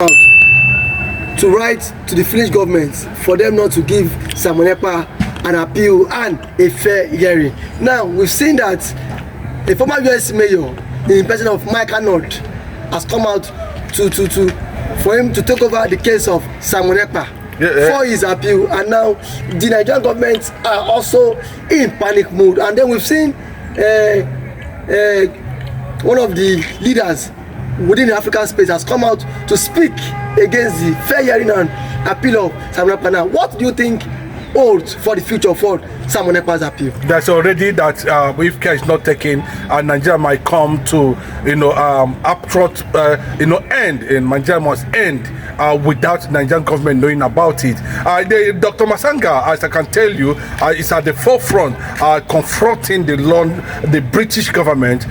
to write to the Finnish government for them not to give Simon Ekpa an appeal and a fair hearing. Now we've seen that a former US mayor, in the person of Mike Arnold, has come out for him to take over the case of Simon Ekpa for his appeal, and now the Nigerian government are also in panic mode. And then we've seen one of the leaders within the African space has come out to speak against the fair hearing and appeal of Simon Ekpa. Now, what do you think holds for the future for Simon Ekpa's appeal? That's already that if care is not taken, Nigeria might come to end, and Nigeria must end without Nigerian government knowing about it. Dr. Masanga, as I can tell you, is at the forefront confronting the British government,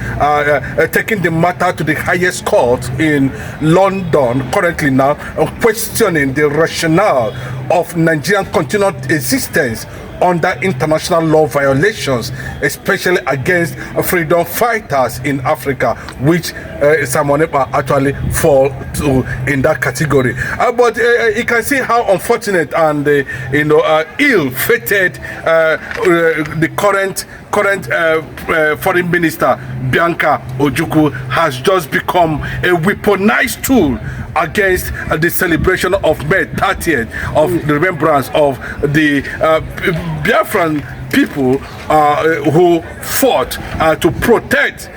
taking the matter to the highest court in London currently now, questioning the rationale of Nigerian continued existence under international law violations, especially against freedom fighters in Africa, which Simon Ekpa actually fall to in that category. But you can see how unfortunate and ill-fated the current foreign minister BIANCA OJUKWU has just become a weaponized tool against the celebration of May 30th of the remembrance of the Biafran people who fought to protect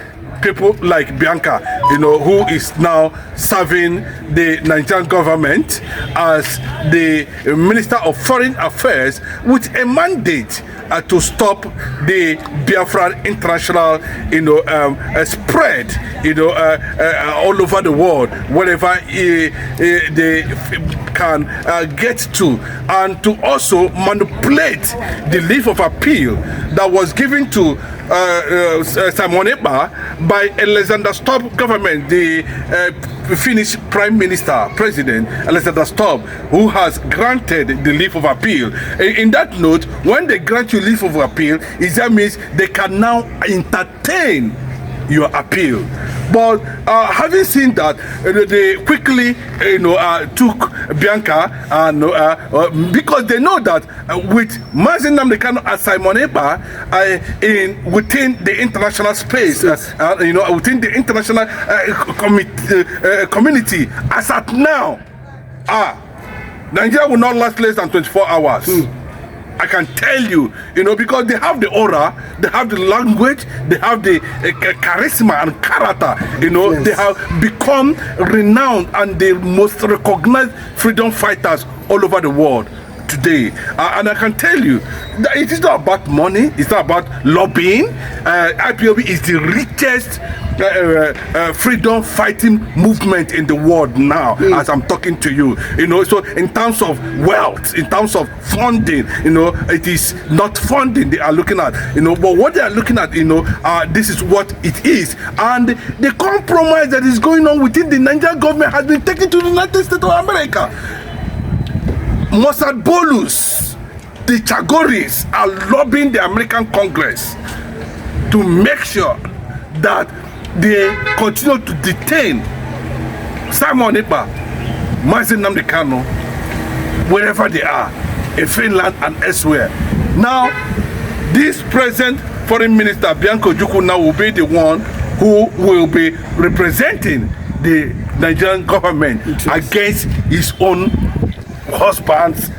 people like BIANCA, who is now serving the Nigerian government as the Minister of Foreign Affairs with a mandate to stop the Biafran international, spread, all over the world, wherever they can get to, and to also manipulate the leave of appeal that was given to Simon Ekpa by Alexander Stubb government, the Finnish Prime Minister, President Alexander Stubb, who has granted the leave of appeal. In that note, when they grant you leave of appeal, that means they can now entertain your appeal. But having seen that, they quickly took BIANCA, and because they know that with Mazi Nnamdi Kanu and Simon Ekpa within the international space, within the international community, as at now, Nigeria will not last less than 24 hours. I can tell you, because they have the aura, they have the language, they have the charisma and character, Yes. They have become renowned and the most recognized freedom fighters all over the world today. And I can tell you that it is not about money, it's not about lobbying. IPOB is the richest freedom fighting movement in the world now, as I'm talking to you. So in terms of wealth, in terms of funding, it is not funding they are looking at, but what they are looking at, this is what it is. And the compromise that is going on within the Nigerian government has been taken to the United States of America. Mossad Bolus, the Chagoris are lobbying the American Congress to make sure that they continue to detain Simon Ekpa, Mazi Nnamdi Kanu, wherever they are, in Finland and elsewhere. Now, this present foreign minister, BIANCA OJUKWU, now will be the one who will be representing the Nigerian government against his own husband's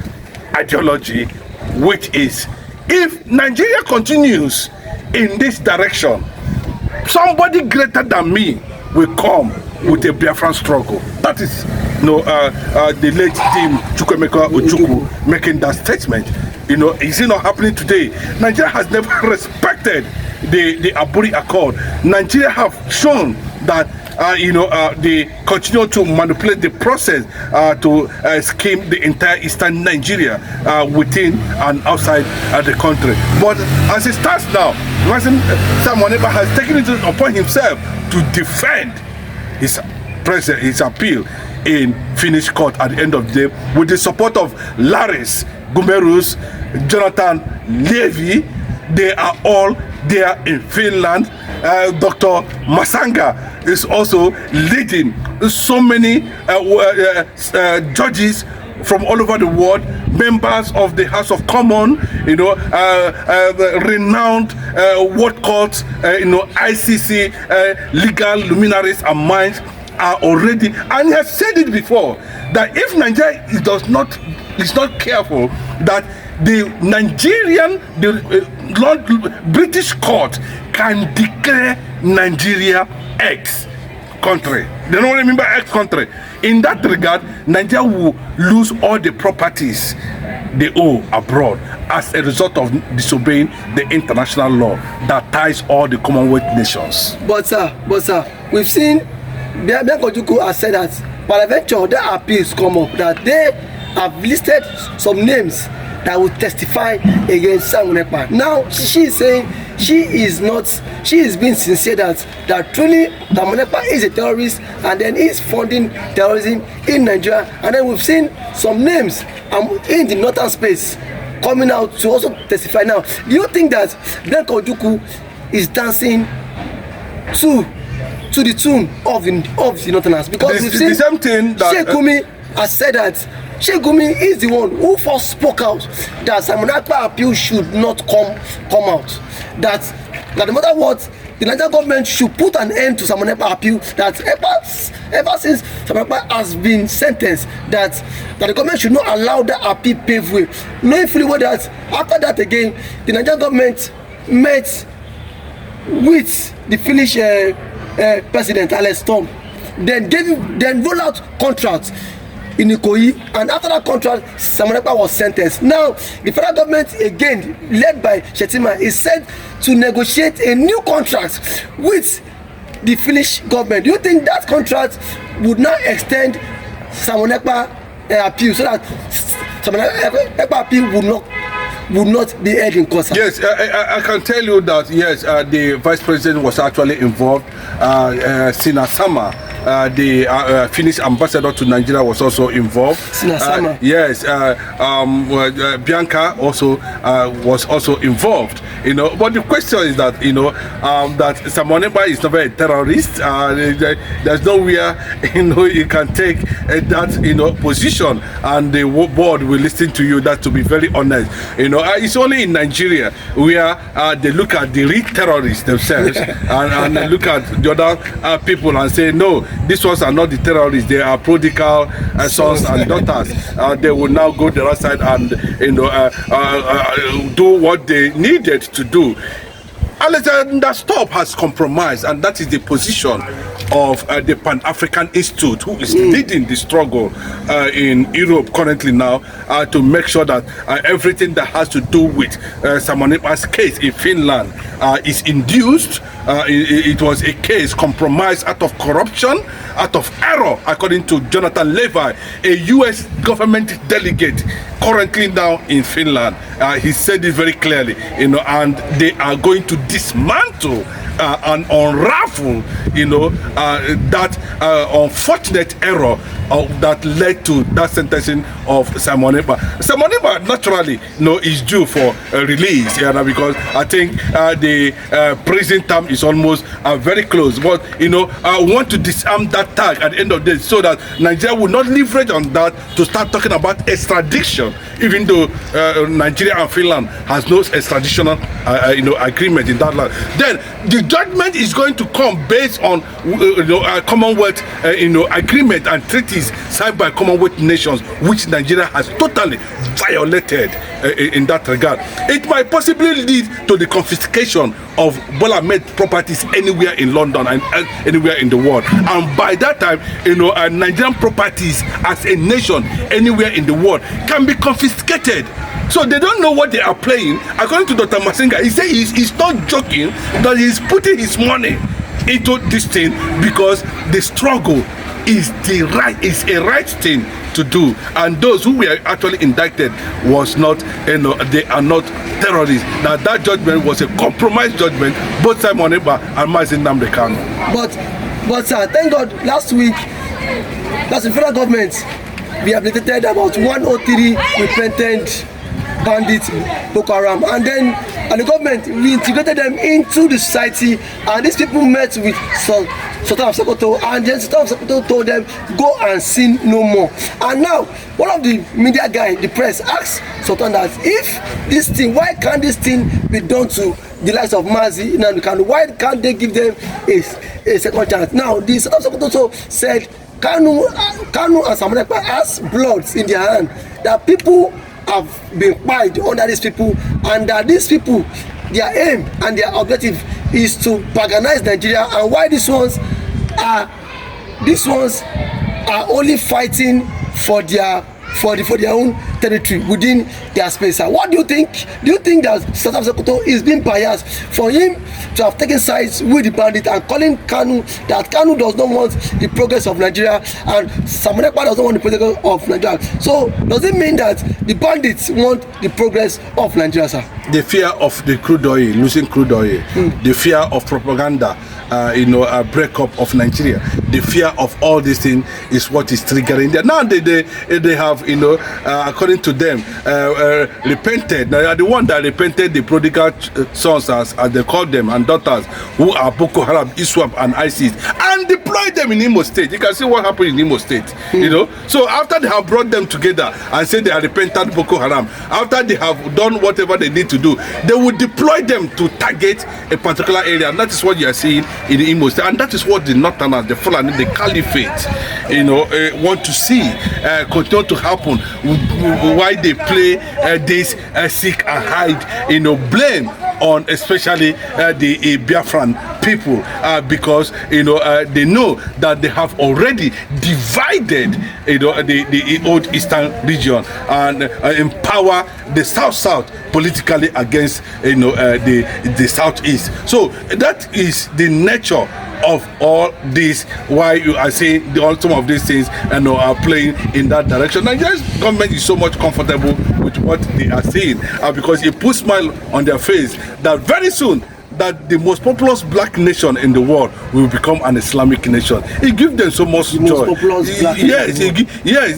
ideology, which is, if Nigeria continues in this direction, somebody greater than me will come with a Biafran struggle. That is the late Tim Chukwemeka OJUKWU making that statement. Is it not happening today? Nigeria has never respected the Aburi Accord. Nigeria have shown that they continue to manipulate the process to scheme the entire eastern Nigeria within and outside the country. But as it stands now, Simon Ekpa has taken it upon himself to defend his appeal in Finnish court at the end of the day, with the support of Laris Gumerus, Jonathan Levy. They are all there in Finland. Dr. Masanga is also leading so many judges from all over the world, members of the House of Commons, renowned world courts, ICC, legal luminaries and minds are already, and he has said it before, that if Nigeria is not careful, that the British court can declare Nigeria ex country. They don't remember ex country. In that regard, Nigeria will lose all the properties they owe abroad as a result of disobeying the international law that ties all the Commonwealth nations. But sir, we've seen BIANCA OJUKWU has said that peradventure their appeals come up, that they have listed some names that will testify against Simon Ekpa. Now she is saying she is being sincere that truly Simon Ekpa is a terrorist and then is funding terrorism in Nigeria. And then we've seen some names in the northern space coming out to also testify. Now, do you think that BIANCA OJUKWU is dancing to the tune of the northerners? Because we've seen the same thing that Sheikh GUMI has said that Sheikh GUMI is the one who first spoke out that Simon Ekpa appeal should not come out. That no matter what, the Nigerian government should put an end to Simon Ekpa appeal. That ever since Simon Ekpa has been sentenced, that the government should not allow that appeal pave way. Knowing fully well that after that again, the Nigerian government met with the Finnish President Alex Tom, then roll out contracts in Ikoyi, and after that contract, Simon Ekpa was sentenced. Now, the federal government, again, led by Shettima, is set to negotiate a new contract with the Finnish government. Do you think that contract would now extend Simon Ekpa appeal so that Simon Ekpa appeal would not be held in court? Yes, I can tell you that, yes, the vice president was actually involved. Sina Sama, the Finnish ambassador to Nigeria, was also involved. Yes, BIANCA also was also involved. But the question is that that Simon Ekpa is never a terrorist. There's nowhere you can take that position, and the board will listen to you. That, to be very honest, it's only in Nigeria where they look at the real terrorists themselves and they look at the other people and say, no, these ones are not the terrorists, they are prodigal sons and daughters. They will now go the other side and do what they needed to do. Alexander Stubb has compromised, and that is the position of the Pan-African Institute, who is leading the struggle in Europe currently now, to make sure that everything that has to do with Simon Ekpa's case in Finland is induced. It was a case compromised out of corruption, out of error, according to Jonathan Levy, a U.S. government delegate currently now in Finland. He said it very clearly, and they are going to dismantle and unravel, that unfortunate error that led to that sentencing of Simon Ekpa. Simon Ekpa naturally, is due for release, because I think the prison term is almost very close. But I want to disarm that tag at the end of the day, so that Nigeria will not leverage on that to start talking about extradition, even though Nigeria and Finland has no extradition agreement in that land. Then the judgment is going to come based on Commonwealth agreement and treaties signed by Commonwealth nations, which Nigeria has totally violated in that regard. It might possibly lead to the confiscation of Bola Ahmed properties anywhere in London and anywhere in the world. And by that time, Nigerian properties as a nation anywhere in the world can be confiscated. So they don't know what they are playing. According to Dr. Masinga, he said he's not joking, that he's putting his money into this thing because the struggle is a right thing to do, and those who were actually indicted was not, they are not terrorists. Now that judgment was a compromised judgment, both Simon Ekpa and Mazin Nnamdi Kanu. But sir, thank God, last week, that's the federal government rehabilitated about 103 repentant bandits, Boko Haram, and the government reintegrated them into the society, and these people met with some Sultan of Sokoto, and then Sultan of Sokoto told them, go and sin no more. And now, one of the media guy, the press, asked Sultan that if this thing, why can't this thing be done to the likes of Mazi and Kanu? Why can't they give them a second chance? Now, the Sultan of Sokoto said, Kanu and Samonepa has bloods in their hand, that people have been quiet under these people, and that these people, their aim and their objective is to paganize Nigeria, and why these ones are only fighting for their own territory within their space. What do you think? Do you think that Sultan of Sokoto is being biased for him to have taken sides with the bandit and calling Kanu that Kanu does not want the progress of Nigeria and Samonepa does not want the progress of Nigeria? So does it mean that the bandits want the progress of Nigeria, sir? The fear of the crude oil, losing crude oil, the fear of propaganda, a breakup of Nigeria, the fear of all these things is what is triggering them. Now they have, according to them, repented. They are the one that repented, the prodigal sons, as they call them, and daughters, who are Boko Haram, ISWAP, and ISIS, and deployed them in Imo State. You can see what happened in Imo State. So after they have brought them together and said they are repentant Boko Haram, after they have done whatever they need to do, they will deploy them to target a particular area. And that is what you are seeing in the Imo State, and that is what the Northerners, the Fulani, the Caliphate, want to see continue to happen. Why they play this seek and hide, blame on especially the Biafran people, because they know that they have already divided the old eastern region and empower the south politically against the southeast. So that is the nature of all this, why you are saying some of these things are playing in that direction. Nigeria's government is so much comfortable with what they are saying, because it puts smile on their face that very soon that the most populous black nation in the world will become an Islamic nation. It gives them so much joy.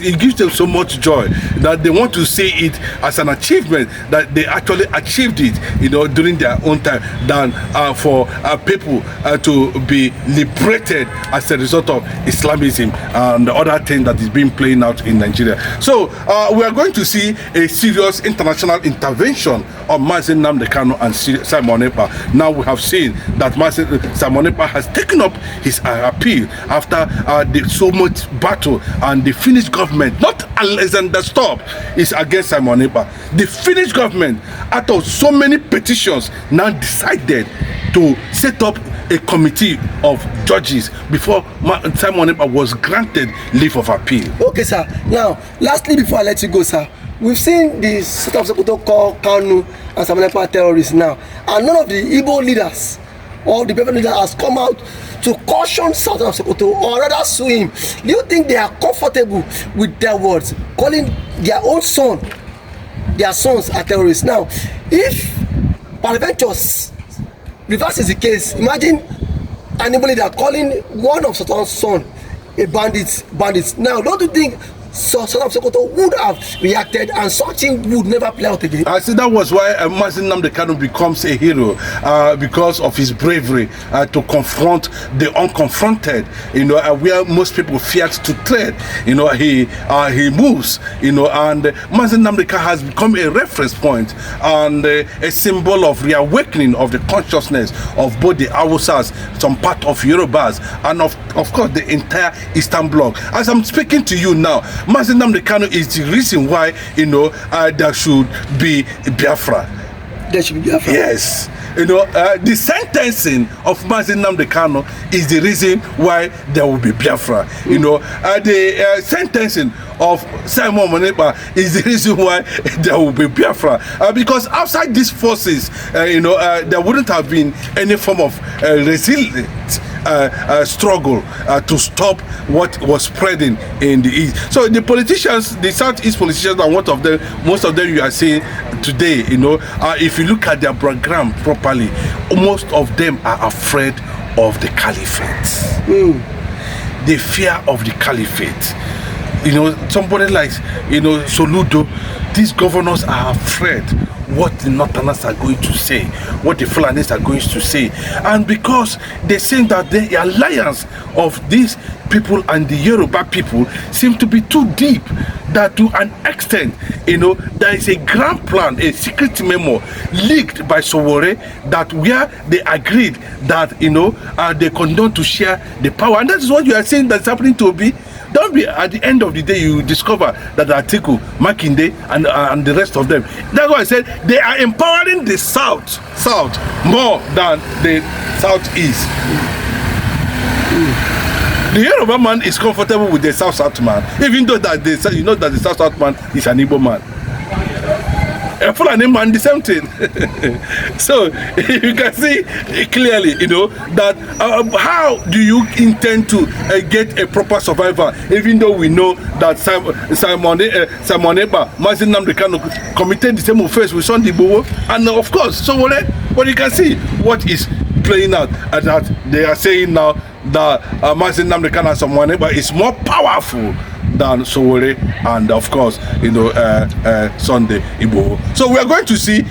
It gives them so much joy that they want to see it as an achievement, that they actually achieved it, during their own time, than for people to be liberated as a result of Islamism and the other thing that is being playing out in Nigeria. So we are going to see a serious international intervention on Mazi Nnamdi Kanu and Samonepa. Now we have seen that Samonepa has taken up his appeal after so much battle, and the Finnish government, not unless stop, is against Samonepa. The Finnish government, out of so many petitions, now decided to set up a committee of judges before Samonepa was granted leave of appeal. Okay, sir. Now, lastly, before I let you go, sir, we've seen the Sultan of Sokoto call Kanu and Samonepa terrorists now, and none of the Igbo leaders or the Biafra leader has come out to caution Sultan of Sokoto or rather sue him. Do you think they are comfortable with their words, calling their own sons are terrorists? Now, if Parventures reverses the case, imagine an Igbo leader calling one of Sultan's son a bandit. Now, don't you think Sultan of Sokoto would have reacted and something would never play out again? I see that was why Mazi Nnamdi Kanu becomes a hero, because of his bravery to confront the unconfronted, where most people feared to tread. He moves, and Mazi Nnamdi Kanu has become a reference point and a symbol of reawakening of the consciousness of both the Hausas, some part of Yorubas, and of course the entire Eastern Bloc. As I'm speaking to you now, Mazi Nnamdi Kanu is the reason why there should be Biafra. There should be Biafra. Yes. The sentencing of Mazi Nnamdi Kanu is the reason why there will be Biafra. The sentencing of Simon Monepa is the reason why there will be Biafra. Because outside these forces, there wouldn't have been any form of resilient struggle to stop what was spreading in the east. So the politicians, the southeast politicians, and most of them you are seeing today, if you look at their program properly, most of them are afraid of the caliphate. The fear of the caliphate. somebody like, Soludo, these governors are afraid what the Northerners are going to say, what the Fulanis are going to say. And because they think that the alliance of these people and the Yoruba people seem to be too deep, that to an extent, there is a grand plan, a secret memo leaked by Sowore, that where they agreed that, they condone to share the power. And that is what you are saying that's happening to Obi. Don't be at the end of the day you discover that Atiku, Makinde, and the rest of them. That's why I said they are empowering the South more than the Southeast. The Yoruba man is comfortable with the South man, even though that that the South man is an Igbo man. A Fulani man, the same thing. So you can see clearly, that how do you intend to get a proper survivor, even though we know that Simon Eba, Mazin Namdekano committed the same offense with Sunday Igboho, and of course, so but you can see what is playing out, and that they are saying now that Mazin Namdekano and Simon Eba is more powerful than Sowore and of course Sunday Igboho. So we are going to see